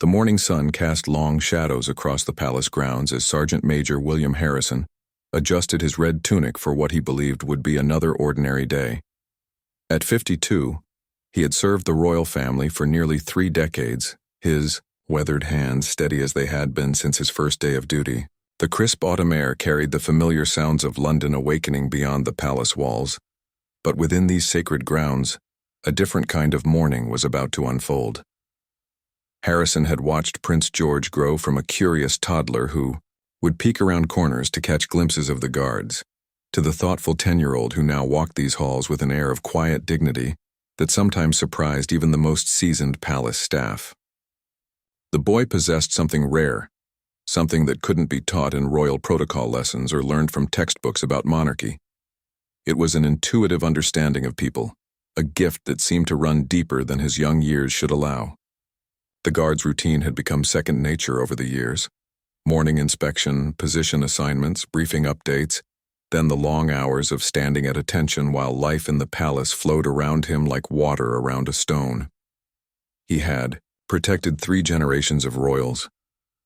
The morning sun cast long shadows across the palace grounds as Sergeant Major William Harrison adjusted his red tunic for what he believed would be another ordinary day. At 52, he had served the royal family for nearly 3 decades, his weathered hands steady as they had been since his first day of duty. The crisp autumn air carried the familiar sounds of London awakening beyond the palace walls. But within these sacred grounds, a different kind of morning was about to unfold. Harrison had watched Prince George grow from a curious toddler who would peek around corners to catch glimpses of the guards, to the thoughtful 10-year-old who now walked these halls with an air of quiet dignity that sometimes surprised even the most seasoned palace staff. The boy possessed something rare, something that couldn't be taught in royal protocol lessons or learned from textbooks about monarchy. It was an intuitive understanding of people, a gift that seemed to run deeper than his young years should allow. The guard's routine had become second nature over the years. Morning inspection, position assignments, briefing updates, then the long hours of standing at attention while life in the palace flowed around him like water around a stone. He had protected 3 generations of royals,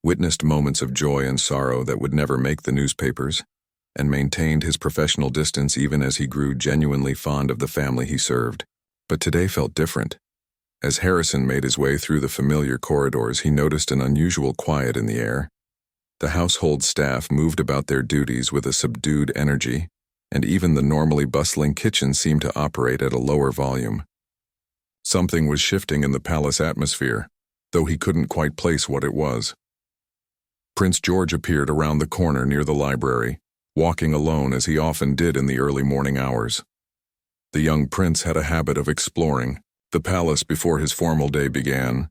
witnessed moments of joy and sorrow that would never make the newspapers, and maintained his professional distance even as he grew genuinely fond of the family he served. But today felt different. As Harrison made his way through the familiar corridors, he noticed an unusual quiet in the air. The household staff moved about their duties with a subdued energy, and even the normally bustling kitchen seemed to operate at a lower volume. Something was shifting in the palace atmosphere, though he couldn't quite place what it was. Prince George appeared around the corner near the library, walking alone as he often did in the early morning hours. The young prince had a habit of exploring the palace before his formal day began,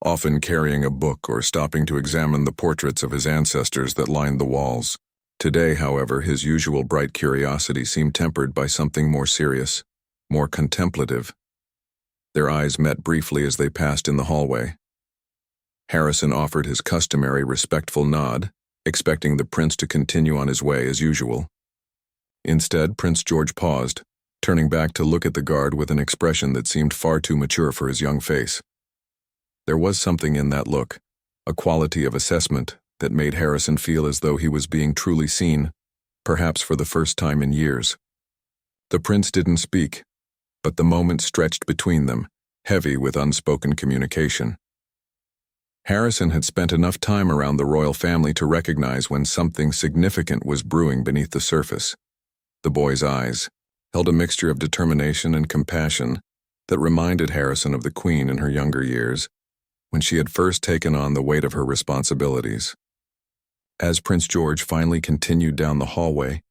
often carrying a book or stopping to examine the portraits of his ancestors that lined the walls. Today, however, his usual bright curiosity seemed tempered by something more serious, more contemplative. Their eyes met briefly as they passed in the hallway. Harrison offered his customary respectful nod, expecting the prince to continue on his way as usual. Instead, Prince George paused, turning back to look at the guard with an expression that seemed far too mature for his young face. There was something in that look, a quality of assessment that made Harrison feel as though he was being truly seen, perhaps for the first time in years. The prince didn't speak, but the moment stretched between them, heavy with unspoken communication. Harrison had spent enough time around the royal family to recognize when something significant was brewing beneath the surface. The boy's eyes held a mixture of determination and compassion that reminded Harrison of the Queen in her younger years, when she had first taken on the weight of her responsibilities. As Prince George finally continued down the hallway,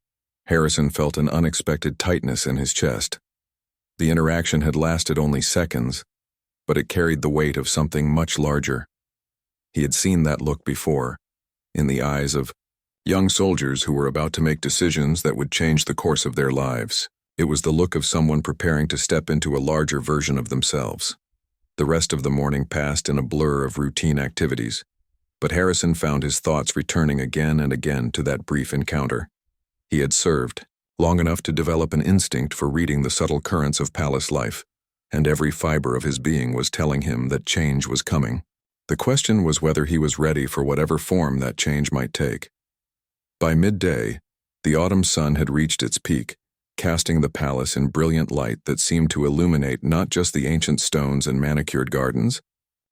Harrison felt an unexpected tightness in his chest. The interaction had lasted only seconds, but it carried the weight of something much larger. He had seen that look before, in the eyes of young soldiers who were about to make decisions that would change the course of their lives. It was the look of someone preparing to step into a larger version of themselves. The rest of the morning passed in a blur of routine activities, but Harrison found his thoughts returning again and again to that brief encounter. He had served long enough to develop an instinct for reading the subtle currents of palace life, and every fiber of his being was telling him that change was coming. The question was whether he was ready for whatever form that change might take. By midday, the autumn sun had reached its peak, casting the palace in brilliant light that seemed to illuminate not just the ancient stones and manicured gardens,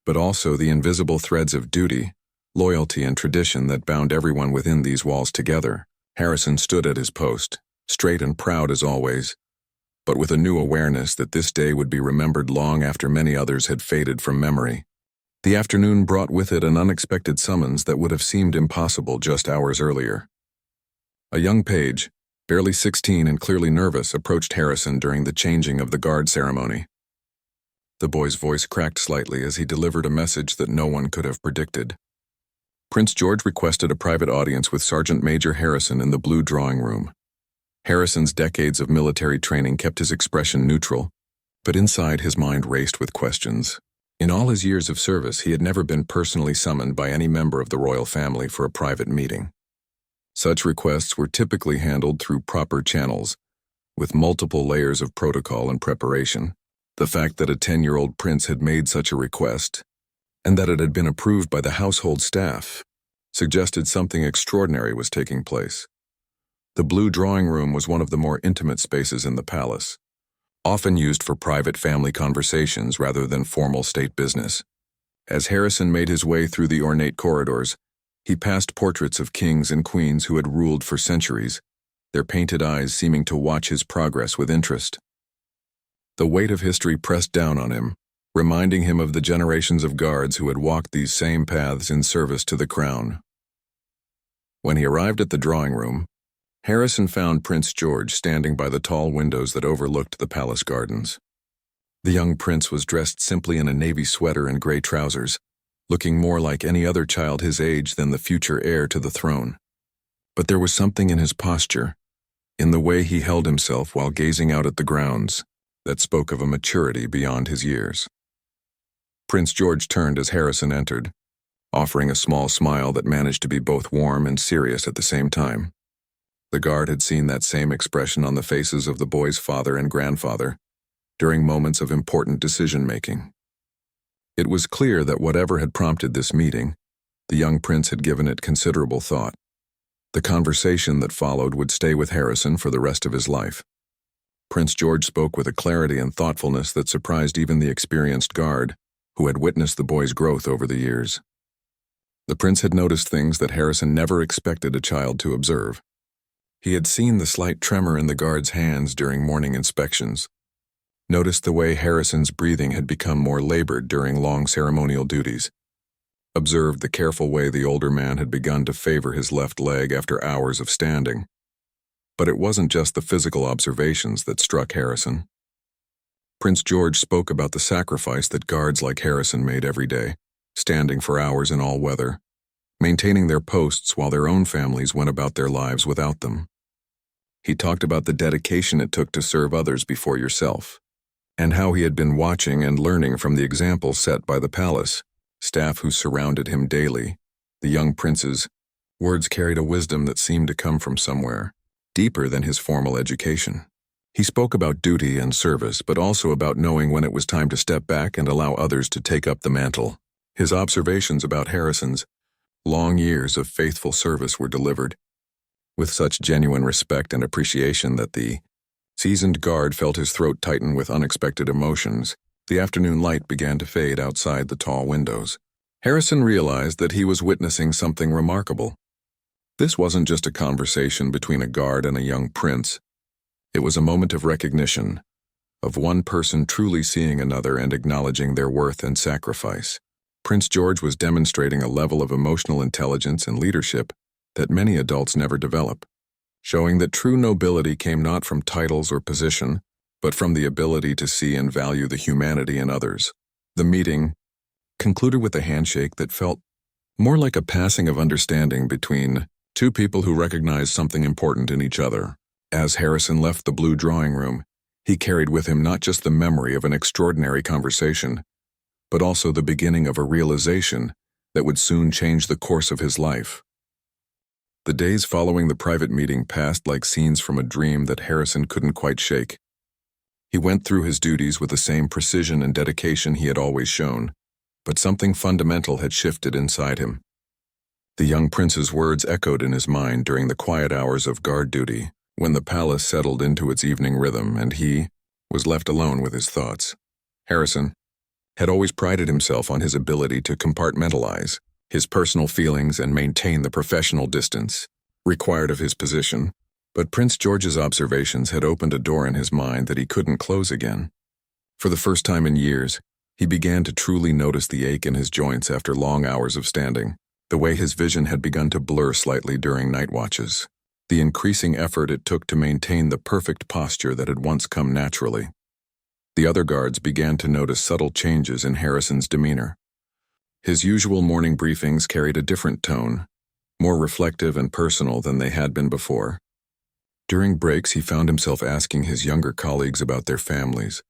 but also the invisible threads of duty, loyalty, and tradition that bound everyone within these walls together. Harrison stood at his post, straight and proud as always, but with a new awareness that this day would be remembered long after many others had faded from memory. The afternoon brought with it an unexpected summons that would have seemed impossible just hours earlier. A young page, barely 16 and clearly nervous, approached Harrison during the changing of the guard ceremony. The boy's voice cracked slightly as he delivered a message that no one could have predicted. Prince George requested a private audience with Sergeant Major Harrison in the blue drawing room. Harrison's decades of military training kept his expression neutral, but inside his mind raced with questions. In all his years of service, he had never been personally summoned by any member of the royal family for a private meeting. Such requests were typically handled through proper channels, with multiple layers of protocol and preparation. The fact that a 10-year-old prince had made such a request, and that it had been approved by the household staff, suggested something extraordinary was taking place. The blue drawing room was one of the more intimate spaces in the palace, often used for private family conversations rather than formal state business. As Harrison made his way through the ornate corridors, he passed portraits of kings and queens who had ruled for centuries, their painted eyes seeming to watch his progress with interest. The weight of history pressed down on him, reminding him of the generations of guards who had walked these same paths in service to the crown. When he arrived at the drawing room, Harrison found Prince George standing by the tall windows that overlooked the palace gardens. The young prince was dressed simply in a navy sweater and gray trousers, looking more like any other child his age than the future heir to the throne. But there was something in his posture, in the way he held himself while gazing out at the grounds, that spoke of a maturity beyond his years. Prince George turned as Harrison entered, offering a small smile that managed to be both warm and serious at the same time. The guard had seen that same expression on the faces of the boy's father and grandfather during moments of important decision-making. It was clear that whatever had prompted this meeting, the young prince had given it considerable thought. The conversation that followed would stay with Harrison for the rest of his life. Prince George spoke with a clarity and thoughtfulness that surprised even the experienced guard, who had witnessed the boy's growth over the years. The prince had noticed things that Harrison never expected a child to observe. He had seen the slight tremor in the guard's hands during morning inspections, noticed the way Harrison's breathing had become more labored during long ceremonial duties, observed the careful way the older man had begun to favor his left leg after hours of standing. But it wasn't just the physical observations that struck Harrison. Prince George spoke about the sacrifice that guards like Harrison made every day, standing for hours in all weather, maintaining their posts while their own families went about their lives without them. He talked about the dedication it took to serve others before yourself, and how he had been watching and learning from the example set by the palace staff who surrounded him daily. The young prince's words carried a wisdom that seemed to come from somewhere, deeper than his formal education. He spoke about duty and service, but also about knowing when it was time to step back and allow others to take up the mantle. His observations about Harrison's long years of faithful service were delivered with such genuine respect and appreciation that the seasoned guard felt his throat tighten with unexpected emotions. The afternoon light began to fade outside the tall windows. Harrison realized that he was witnessing something remarkable. This wasn't just a conversation between a guard and a young prince. It was a moment of recognition, of one person truly seeing another and acknowledging their worth and sacrifice. Prince George was demonstrating a level of emotional intelligence and leadership that many adults never develop, showing that true nobility came not from titles or position, but from the ability to see and value the humanity in others. The meeting concluded with a handshake that felt more like a passing of understanding between two people who recognized something important in each other. As Harrison left the blue drawing room, he carried with him not just the memory of an extraordinary conversation, but also the beginning of a realization that would soon change the course of his life. The days following the private meeting passed like scenes from a dream that Harrison couldn't quite shake. He went through his duties with the same precision and dedication he had always shown, but something fundamental had shifted inside him. The young prince's words echoed in his mind during the quiet hours of guard duty, when the palace settled into its evening rhythm and he was left alone with his thoughts. Harrison had always prided himself on his ability to compartmentalize his personal feelings and maintain the professional distance required of his position, but Prince George's observations had opened a door in his mind that he couldn't close again. For the first time in years, he began to truly notice the ache in his joints after long hours of standing, the way his vision had begun to blur slightly during night watches, the increasing effort it took to maintain the perfect posture that had once come naturally. The other guards began to notice subtle changes in Harrison's demeanor. His usual morning briefings carried a different tone, more reflective and personal than they had been before. During breaks, he found himself asking his younger colleagues about their families,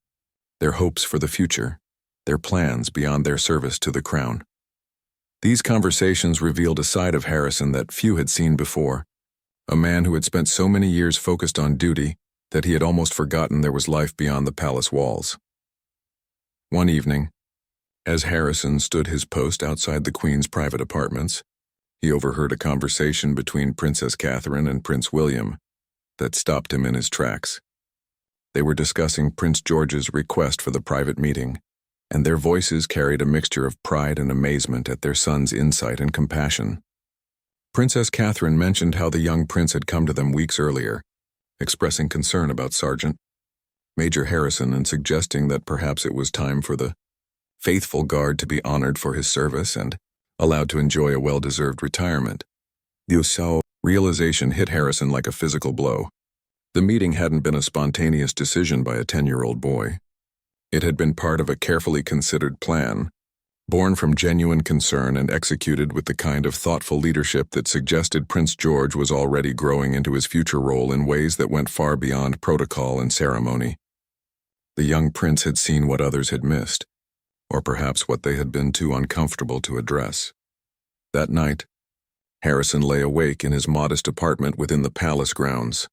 their hopes for the future, their plans beyond their service to the crown. These conversations revealed a side of Harrison that few had seen before, a man who had spent so many years focused on duty that he had almost forgotten there was life beyond the palace walls. One evening, As Harrison stood his post outside the Queen's private apartments, he overheard a conversation between Princess Catherine and Prince William that stopped him in his tracks. They were discussing Prince George's request for the private meeting, and their voices carried a mixture of pride and amazement at their son's insight and compassion. Princess Catherine mentioned how the young prince had come to them weeks earlier, expressing concern about Sergeant Major Harrison and suggesting that perhaps it was time for the faithful guard to be honored for his service and allowed to enjoy a well-deserved retirement. The realization hit Harrison like a physical blow. The meeting hadn't been a spontaneous decision by a 10-year-old boy. It had been part of a carefully considered plan, born from genuine concern and executed with the kind of thoughtful leadership that suggested Prince George was already growing into his future role in ways that went far beyond protocol and ceremony. The young prince had seen what others had missed, or perhaps what they had been too uncomfortable to address. That night, Harrison lay awake in his modest apartment within the palace grounds,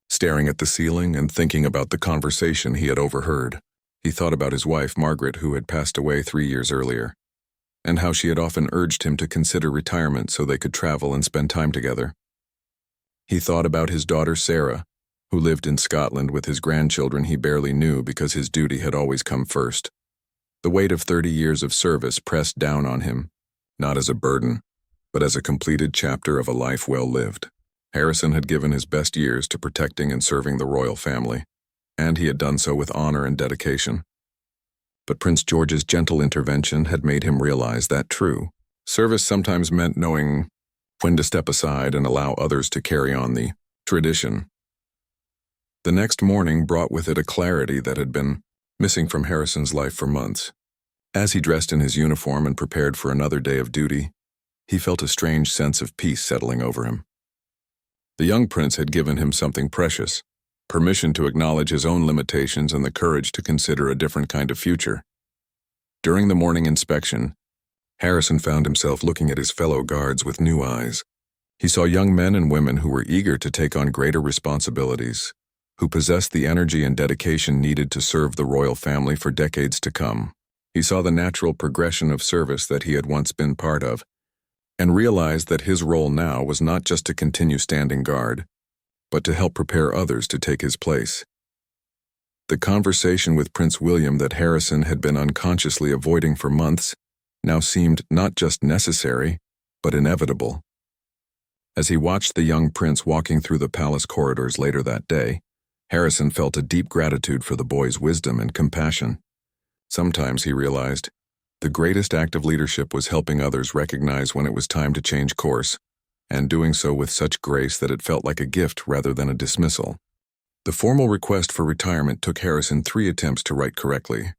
staring at the ceiling and thinking about the conversation he had overheard. He thought about his wife, Margaret, who had passed away 3 years earlier, and how she had often urged him to consider retirement so they could travel and spend time together. He thought about his daughter, Sarah, who lived in Scotland with his grandchildren he barely knew because his duty had always come first. The weight of 30 years of service pressed down on him, not as a burden, but as a completed chapter of a life well lived. Harrison had given his best years to protecting and serving the royal family, and he had done so with honor and dedication. But Prince George's gentle intervention had made him realize that true service sometimes meant knowing when to step aside and allow others to carry on the tradition. The next morning brought with it a clarity that had been missing from Harrison's life for months. As he dressed in his uniform and prepared for another day of duty, he felt a strange sense of peace settling over him. The young prince had given him something precious, permission to acknowledge his own limitations and the courage to consider a different kind of future. During the morning inspection, Harrison found himself looking at his fellow guards with new eyes. He saw young men and women who were eager to take on greater responsibilities, who possessed the energy and dedication needed to serve the royal family for decades to come. He saw the natural progression of service that he had once been part of, and realized that his role now was not just to continue standing guard, but to help prepare others to take his place. The conversation with Prince William that Harrison had been unconsciously avoiding for months now seemed not just necessary, but inevitable. As he watched the young prince walking through the palace corridors later that day, Harrison felt a deep gratitude for the boy's wisdom and compassion. Sometimes, he realized, the greatest act of leadership was helping others recognize when it was time to change course, and doing so with such grace that it felt like a gift rather than a dismissal. The formal request for retirement took Harrison 3 attempts to write correctly.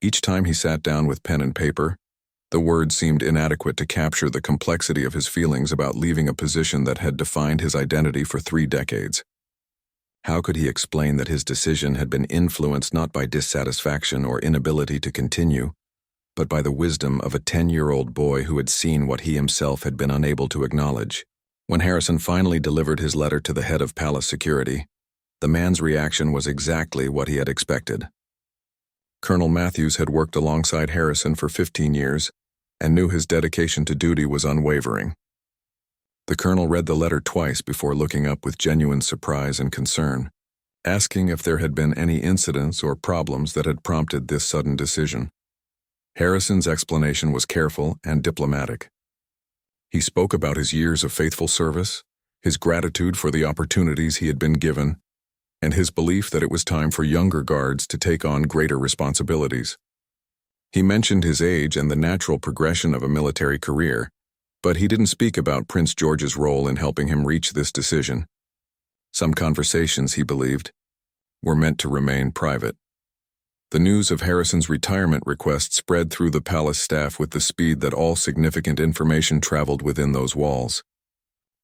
Each time he sat down with pen and paper, the words seemed inadequate to capture the complexity of his feelings about leaving a position that had defined his identity for 3 decades. How could he explain that his decision had been influenced not by dissatisfaction or inability to continue, but by the wisdom of a 10-year-old boy who had seen what he himself had been unable to acknowledge? When Harrison finally delivered his letter to the head of palace security, the man's reaction was exactly what he had expected. Colonel Matthews had worked alongside Harrison for 15 years and knew his dedication to duty was unwavering. The colonel read the letter twice before looking up with genuine surprise and concern, asking if there had been any incidents or problems that had prompted this sudden decision. Harrison's explanation was careful and diplomatic. He spoke about his years of faithful service, his gratitude for the opportunities he had been given, and his belief that it was time for younger guards to take on greater responsibilities. He mentioned his age and the natural progression of a military career, but he didn't speak about Prince George's role in helping him reach this decision. Some conversations, he believed, were meant to remain private. The news of Harrison's retirement request spread through the palace staff with the speed that all significant information traveled within those walls.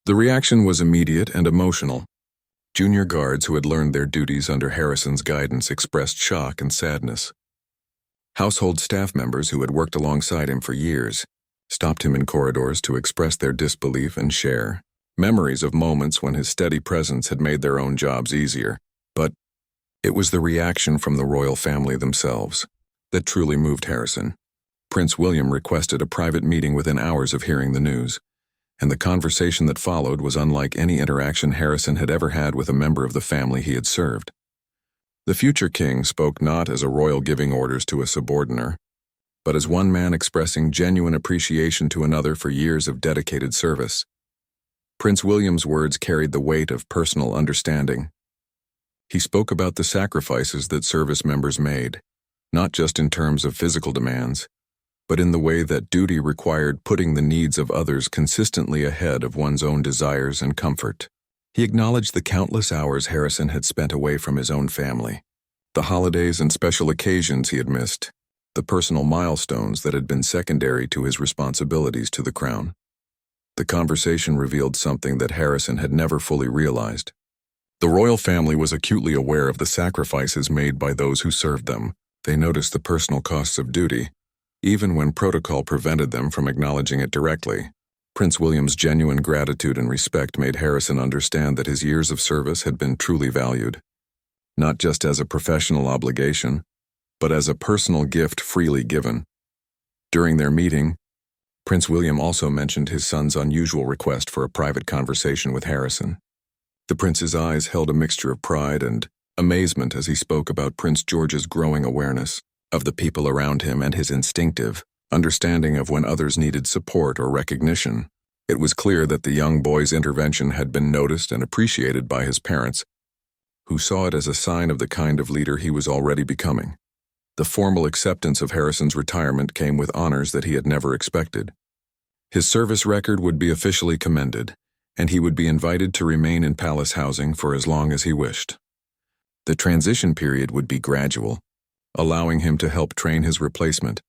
The reaction was immediate and emotional. Junior guards who had learned their duties under Harrison's guidance expressed shock and sadness. Household staff members who had worked alongside him for years stopped him in corridors to express their disbelief and share memories of moments when his steady presence had made their own jobs easier. But it was the reaction from the royal family themselves that truly moved Harrison. Prince William requested a private meeting within hours of hearing the news, and the conversation that followed was unlike any interaction Harrison had ever had with a member of the family he had served. The future king spoke not as a royal giving orders to a subordinate, but as one man expressing genuine appreciation to another for years of dedicated service. Prince William's words carried the weight of personal understanding. He spoke about the sacrifices that service members made, not just in terms of physical demands, but in the way that duty required putting the needs of others consistently ahead of one's own desires and comfort. He acknowledged the countless hours Harrison had spent away from his own family, the holidays and special occasions he had missed, the personal milestones that had been secondary to his responsibilities to the crown. The conversation revealed something that Harrison had never fully realized. The royal family was acutely aware of the sacrifices made by those who served them. They noticed the personal costs of duty, even when protocol prevented them from acknowledging it directly. Prince William's genuine gratitude and respect made Harrison understand that his years of service had been truly valued, not just as a professional obligation, but as a personal gift freely given. During their meeting, Prince William also mentioned his son's unusual request for a private conversation with Harrison. The prince's eyes held a mixture of pride and amazement as he spoke about Prince George's growing awareness of the people around him and his instinctive understanding of when others needed support or recognition. It was clear that the young boy's intervention had been noticed and appreciated by his parents, who saw it as a sign of the kind of leader he was already becoming. The formal acceptance of Harrison's retirement came with honors that he had never expected. His service record would be officially commended, and he would be invited to remain in palace housing for as long as he wished. The transition period would be gradual, allowing him to help train his replacement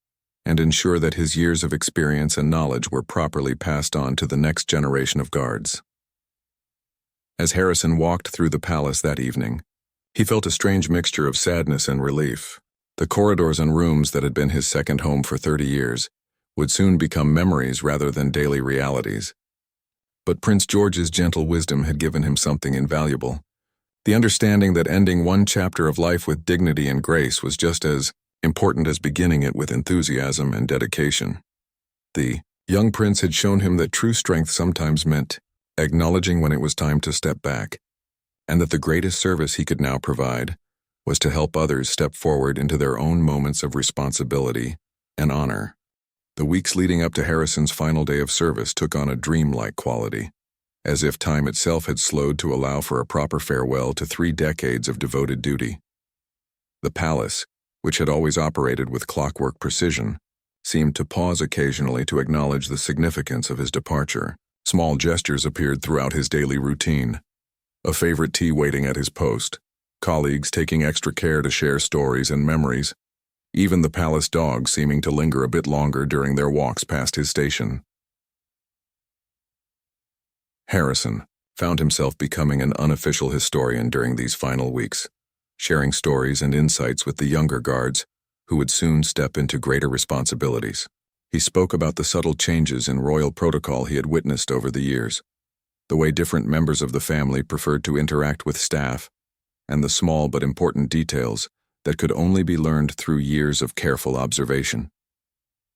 and ensure that his years of experience and knowledge were properly passed on to the next generation of guards. As Harrison walked through the palace that evening, he felt a strange mixture of sadness and relief. The corridors and rooms that had been his second home for 30 years would soon become memories rather than daily realities. But Prince George's gentle wisdom had given him something invaluable. The understanding that ending one chapter of life with dignity and grace was just as important as beginning it with enthusiasm and dedication. The young prince had shown him that true strength sometimes meant acknowledging when it was time to step back, and that the greatest service he could now provide was to help others step forward into their own moments of responsibility and honor. The weeks leading up to Harrison's final day of service took on a dreamlike quality, as if time itself had slowed to allow for a proper farewell to 3 decades of devoted duty. The palace, which had always operated with clockwork precision, seemed to pause occasionally to acknowledge the significance of his departure. Small gestures appeared throughout his daily routine. A favorite tea waiting at his post, colleagues taking extra care to share stories and memories, even the palace dogs seeming to linger a bit longer during their walks past his station. Harrison found himself becoming an unofficial historian during these final weeks, sharing stories and insights with the younger guards who would soon step into greater responsibilities. He spoke about the subtle changes in royal protocol he had witnessed over the years, the way different members of the family preferred to interact with staff, and the small but important details that could only be learned through years of careful observation.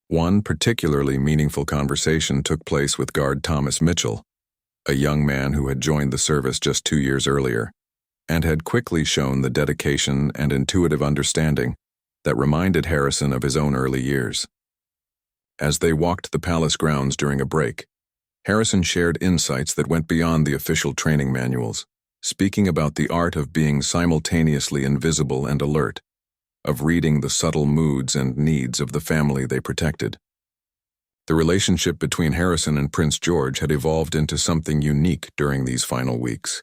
One particularly meaningful conversation took place with Guard Thomas Mitchell, a young man who had joined the service just 2 years earlier, and had quickly shown the dedication and intuitive understanding that reminded Harrison of his own early years. As they walked the palace grounds during a break, Harrison shared insights that went beyond the official training manuals, speaking about the art of being simultaneously invisible and alert, of reading the subtle moods and needs of the family they protected. The relationship between Harrison and Prince George had evolved into something unique during these final weeks.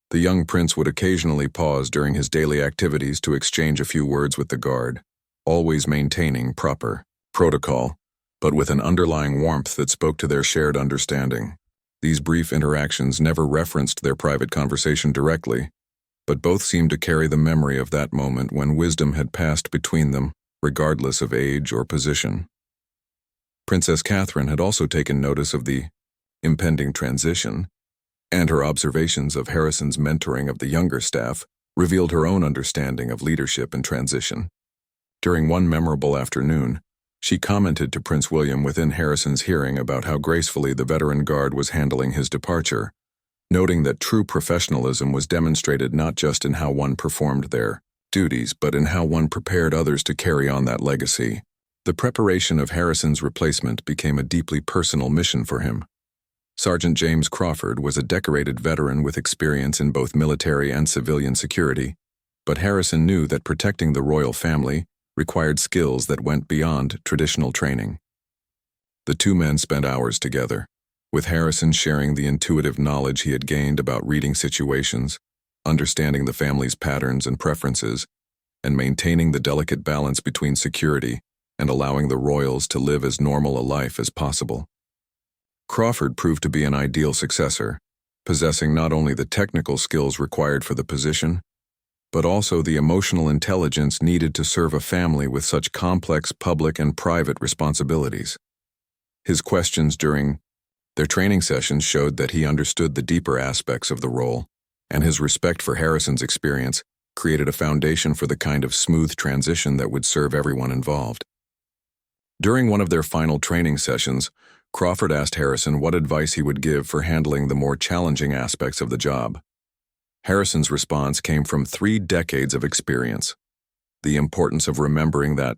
The young prince would occasionally pause during his daily activities to exchange a few words with the guard, always maintaining proper protocol, but with an underlying warmth that spoke to their shared understanding. These brief interactions never referenced their private conversation directly, but both seemed to carry the memory of that moment when wisdom had passed between them, regardless of age or position. Princess Catherine had also taken notice of the impending transition, and her observations of Harrison's mentoring of the younger staff revealed her own understanding of leadership and transition. During one memorable afternoon, She commented to Prince William within Harrison's hearing about how gracefully the veteran guard was handling his departure, noting that true professionalism was demonstrated not just in how one performed their duties, but in how one prepared others to carry on that legacy. The preparation of Harrison's replacement became a deeply personal mission for him. Sergeant James Crawford was a decorated veteran with experience in both military and civilian security, but Harrison knew that protecting the royal family required skills that went beyond traditional training. The two men spent hours together, with Harrison sharing the intuitive knowledge he had gained about reading situations, understanding the family's patterns and preferences, and maintaining the delicate balance between security and allowing the royals to live as normal a life as possible. Crawford proved to be an ideal successor, possessing not only the technical skills required for the position, but also the emotional intelligence needed to serve a family with such complex public and private responsibilities. His questions during their training sessions showed that he understood the deeper aspects of the role, and his respect for Harrison's experience created a foundation for the kind of smooth transition that would serve everyone involved. During one of their final training sessions, Crawford asked Harrison what advice he would give for handling the more challenging aspects of the job. Harrison's response came from 3 decades of experience: the importance of remembering that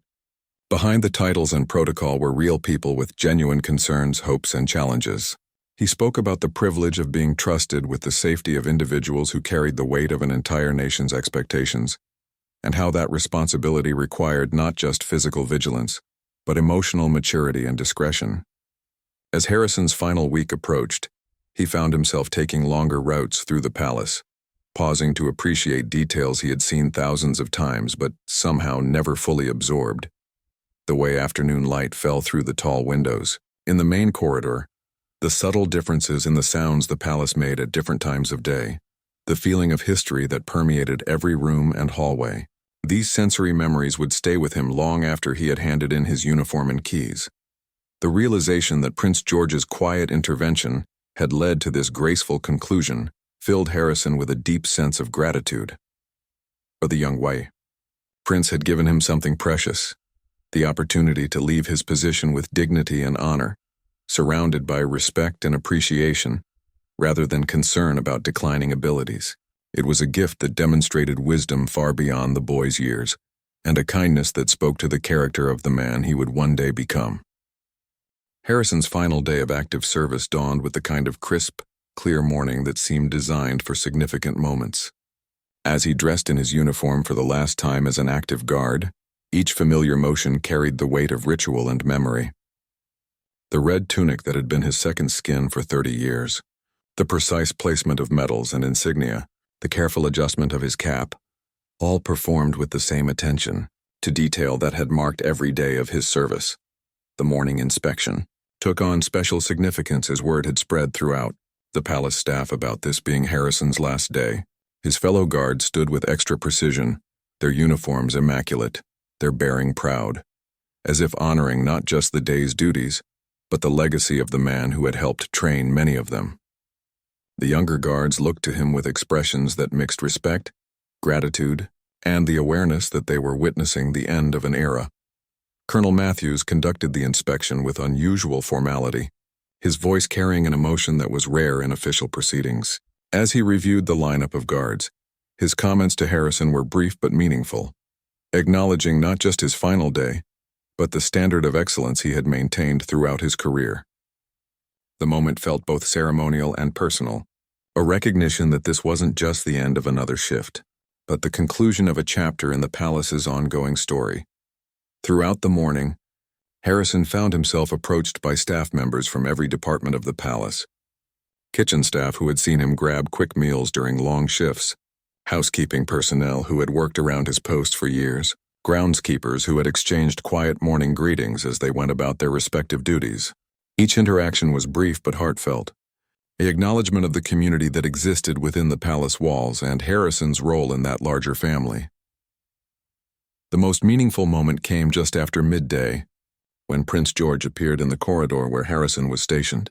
behind the titles and protocol were real people with genuine concerns, hopes, and challenges. He spoke about the privilege of being trusted with the safety of individuals who carried the weight of an entire nation's expectations, and how that responsibility required not just physical vigilance, but emotional maturity and discretion. As Harrison's final week approached, he found himself taking longer routes through the palace, pausing to appreciate details he had seen thousands of times but somehow never fully absorbed. The way afternoon light fell through the tall windows. In the main corridor, the subtle differences in the sounds the palace made at different times of day, the feeling of history that permeated every room and hallway. These sensory memories would stay with him long after he had handed in his uniform and keys. The realization that Prince George's quiet intervention had led to this graceful conclusion filled Harrison with a deep sense of gratitude. For the young Wei, Prince had given him something precious: the opportunity to leave his position with dignity and honor, surrounded by respect and appreciation, rather than concern about declining abilities. It was a gift that demonstrated wisdom far beyond the boy's years, and a kindness that spoke to the character of the man he would one day become. Harrison's final day of active service dawned with the kind of crisp, clear morning that seemed designed for significant moments. As he dressed in his uniform for the last time as an active guard, each familiar motion carried the weight of ritual and memory. The red tunic that had been his second skin for 30 years, the precise placement of medals and insignia, the careful adjustment of his cap, all performed with the same attention to detail that had marked every day of his service. The morning inspection took on special significance as word had spread throughout the palace staff about this being Harrison's last day. His fellow guards stood with extra precision, their uniforms immaculate, their bearing proud, as if honoring not just the day's duties, but the legacy of the man who had helped train many of them. The younger guards looked to him with expressions that mixed respect, gratitude, and the awareness that they were witnessing the end of an era. Colonel Matthews conducted the inspection with unusual formality, his voice carrying an emotion that was rare in official proceedings. As he reviewed the lineup of guards, his comments to Harrison were brief but meaningful, acknowledging not just his final day, but the standard of excellence he had maintained throughout his career. The moment felt both ceremonial and personal, a recognition that this wasn't just the end of another shift, but the conclusion of a chapter in the palace's ongoing story. Throughout the morning, Harrison found himself approached by staff members from every department of the palace. Kitchen staff who had seen him grab quick meals during long shifts, housekeeping personnel who had worked around his post for years, groundskeepers who had exchanged quiet morning greetings as they went about their respective duties. Each interaction was brief but heartfelt, an acknowledgement of the community that existed within the palace walls and Harrison's role in that larger family. The most meaningful moment came just after midday, when Prince George appeared in the corridor where Harrison was stationed.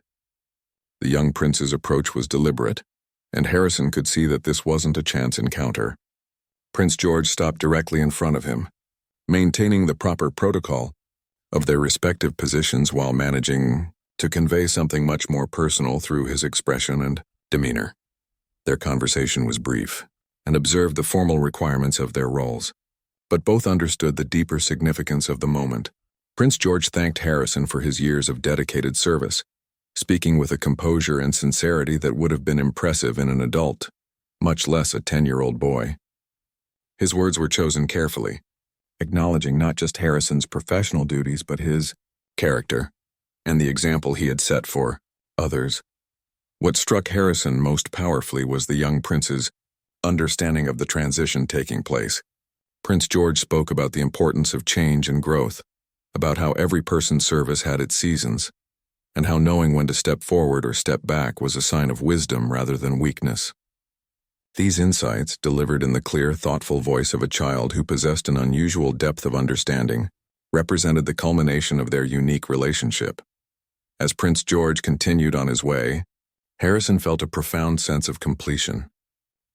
The young prince's approach was deliberate, and Harrison could see that this wasn't a chance encounter. Prince George stopped directly in front of him, maintaining the proper protocol, of their respective positions while managing to convey something much more personal through his expression and demeanor. Their conversation was brief, and observed the formal requirements of their roles, but both understood the deeper significance of the moment. Prince George thanked Harrison for his years of dedicated service, speaking with a composure and sincerity that would have been impressive in an adult, much less a 10-year-old boy. His words were chosen carefully, acknowledging not just Harrison's professional duties but his character and the example he had set for others. What struck Harrison most powerfully was the young prince's understanding of the transition taking place. Prince George spoke about the importance of change and growth, about how every person's service had its seasons, and how knowing when to step forward or step back was a sign of wisdom rather than weakness. These insights, delivered in the clear, thoughtful voice of a child who possessed an unusual depth of understanding, represented the culmination of their unique relationship. As Prince George continued on his way, Harrison felt a profound sense of completion.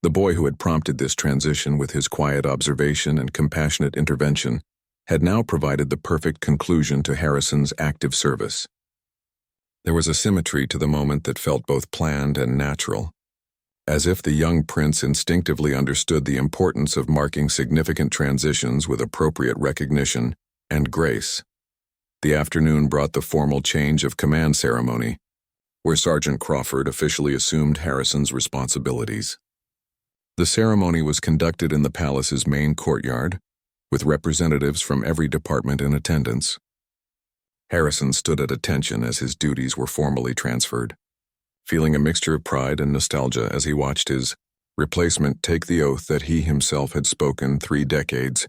The boy who had prompted this transition with his quiet observation and compassionate intervention had now provided the perfect conclusion to Harrison's active service. There was a symmetry to the moment that felt both planned and natural, as if the young prince instinctively understood the importance of marking significant transitions with appropriate recognition and grace. The afternoon brought the formal change of command ceremony, where Sergeant Crawford officially assumed Harrison's responsibilities. The ceremony was conducted in the palace's main courtyard, with representatives from every department in attendance. Harrison stood at attention as his duties were formally transferred, feeling a mixture of pride and nostalgia as he watched his replacement take the oath that he himself had spoken 3 decades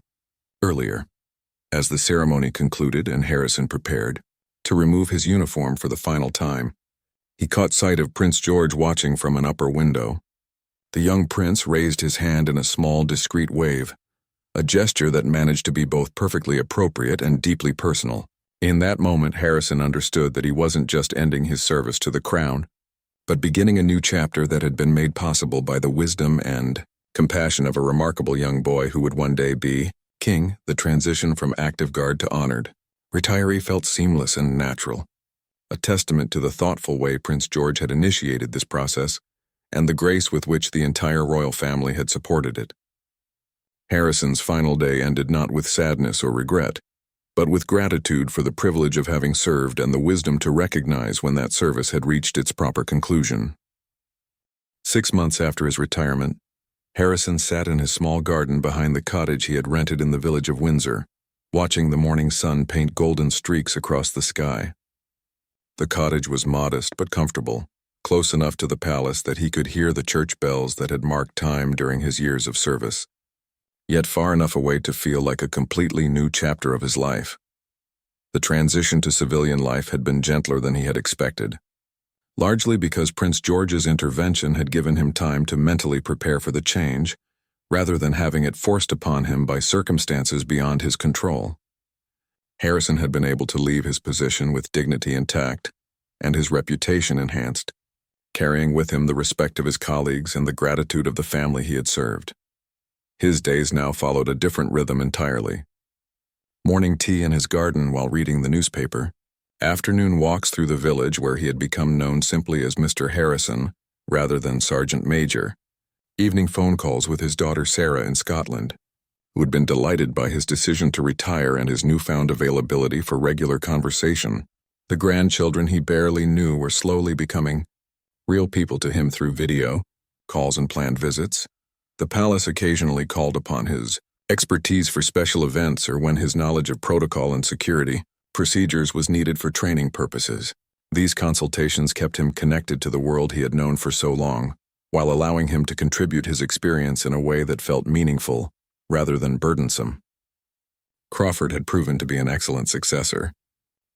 earlier. As the ceremony concluded and Harrison prepared to remove his uniform for the final time, he caught sight of Prince George watching from an upper window. The young prince raised his hand in a small, discreet wave, a gesture that managed to be both perfectly appropriate and deeply personal. In that moment, Harrison understood that he wasn't just ending his service to the crown, but beginning a new chapter that had been made possible by the wisdom and compassion of a remarkable young boy who would one day be king. The transition from active guard to honored retiree felt seamless and natural, a testament to the thoughtful way Prince George had initiated this process and the grace with which the entire royal family had supported it. Harrison's final day ended not with sadness or regret, but with gratitude for the privilege of having served and the wisdom to recognize when that service had reached its proper conclusion. 6 months after his retirement, Harrison sat in his small garden behind the cottage he had rented in the village of Windsor, watching the morning sun paint golden streaks across the sky. The cottage was modest but comfortable, close enough to the palace that he could hear the church bells that had marked time during his years of service, yet far enough away to feel like a completely new chapter of his life. The transition to civilian life had been gentler than he had expected, largely because Prince George's intervention had given him time to mentally prepare for the change, rather than having it forced upon him by circumstances beyond his control. Harrison had been able to leave his position with dignity intact, and his reputation enhanced, carrying with him the respect of his colleagues and the gratitude of the family he had served. His days now followed a different rhythm entirely. Morning tea in his garden while reading the newspaper, afternoon walks through the village where he had become known simply as Mr. Harrison rather than Sergeant Major, evening phone calls with his daughter Sarah in Scotland, who had been delighted by his decision to retire and his newfound availability for regular conversation. The grandchildren he barely knew were slowly becoming real people to him through video calls and planned visits. The palace occasionally called upon his expertise for special events or when his knowledge of protocol and security procedures was needed for training purposes. These consultations kept him connected to the world he had known for so long, while allowing him to contribute his experience in a way that felt meaningful rather than burdensome. Crawford had proven to be an excellent successor,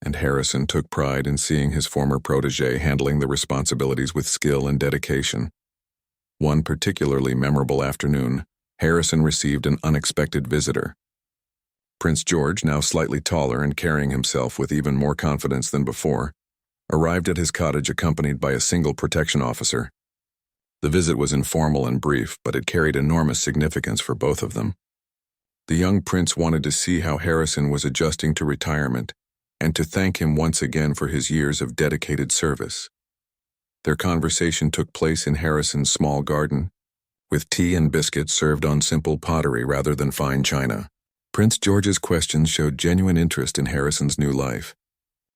and Harrison took pride in seeing his former protege handling the responsibilities with skill and dedication. One particularly memorable afternoon, Harrison received an unexpected visitor. Prince George, now slightly taller and carrying himself with even more confidence than before, arrived at his cottage accompanied by a single protection officer. The visit was informal and brief, but it carried enormous significance for both of them. The young prince wanted to see how Harrison was adjusting to retirement and to thank him once again for his years of dedicated service. Their conversation took place in Harrison's small garden, with tea and biscuits served on simple pottery rather than fine china. Prince George's questions showed genuine interest in Harrison's new life,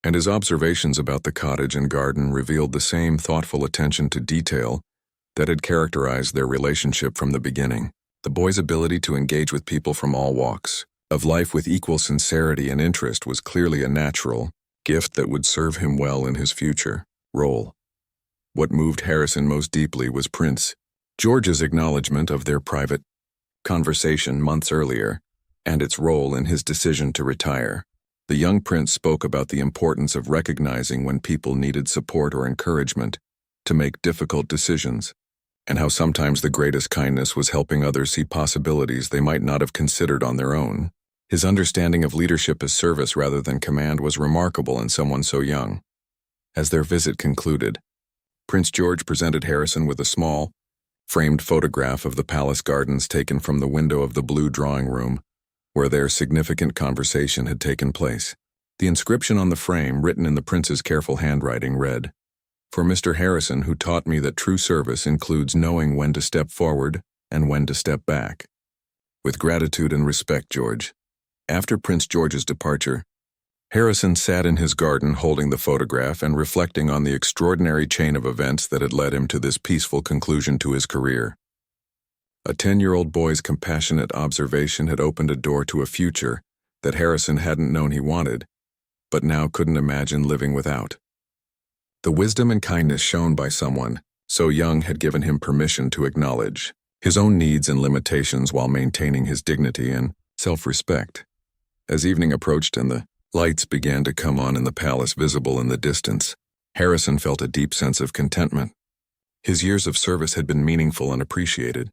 and his observations about the cottage and garden revealed the same thoughtful attention to detail that had characterized their relationship from the beginning. The boy's ability to engage with people from all walks of life with equal sincerity and interest was clearly a natural gift that would serve him well in his future role. What moved Harrison most deeply was Prince George's acknowledgement of their private conversation months earlier and its role in his decision to retire. The young prince spoke about the importance of recognizing when people needed support or encouragement to make difficult decisions, and how sometimes the greatest kindness was helping others see possibilities they might not have considered on their own. His understanding of leadership as service rather than command was remarkable in someone so young. As their visit concluded, Prince George presented Harrison with a small, framed photograph of the palace gardens taken from the window of the blue drawing room, where their significant conversation had taken place. The inscription on the frame, written in the prince's careful handwriting, read, "For Mr. Harrison, who taught me that true service includes knowing when to step forward and when to step back. With gratitude and respect, George." After Prince George's departure, Harrison sat in his garden holding the photograph and reflecting on the extraordinary chain of events that had led him to this peaceful conclusion to his career. A 10-year-old boy's compassionate observation had opened a door to a future that Harrison hadn't known he wanted, but now couldn't imagine living without. The wisdom and kindness shown by someone so young had given him permission to acknowledge his own needs and limitations while maintaining his dignity and self-respect. As evening approached and the lights began to come on in the palace visible in the distance, Harrison felt a deep sense of contentment. His years of service had been meaningful and appreciated.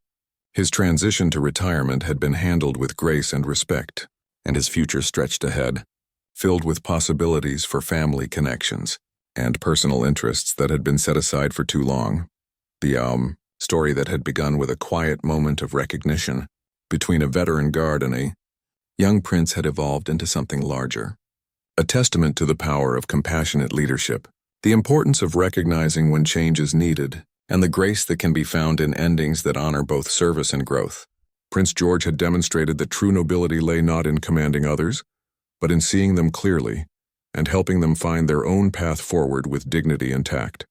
His transition to retirement had been handled with grace and respect, and his future stretched ahead, filled with possibilities for family connections and personal interests that had been set aside for too long. The story that had begun with a quiet moment of recognition between a veteran guard and a young prince had evolved into something larger. A testament to the power of compassionate leadership, the importance of recognizing when change is needed, and the grace that can be found in endings that honor both service and growth. Prince George had demonstrated that true nobility lay not in commanding others, but in seeing them clearly and helping them find their own path forward with dignity and tact.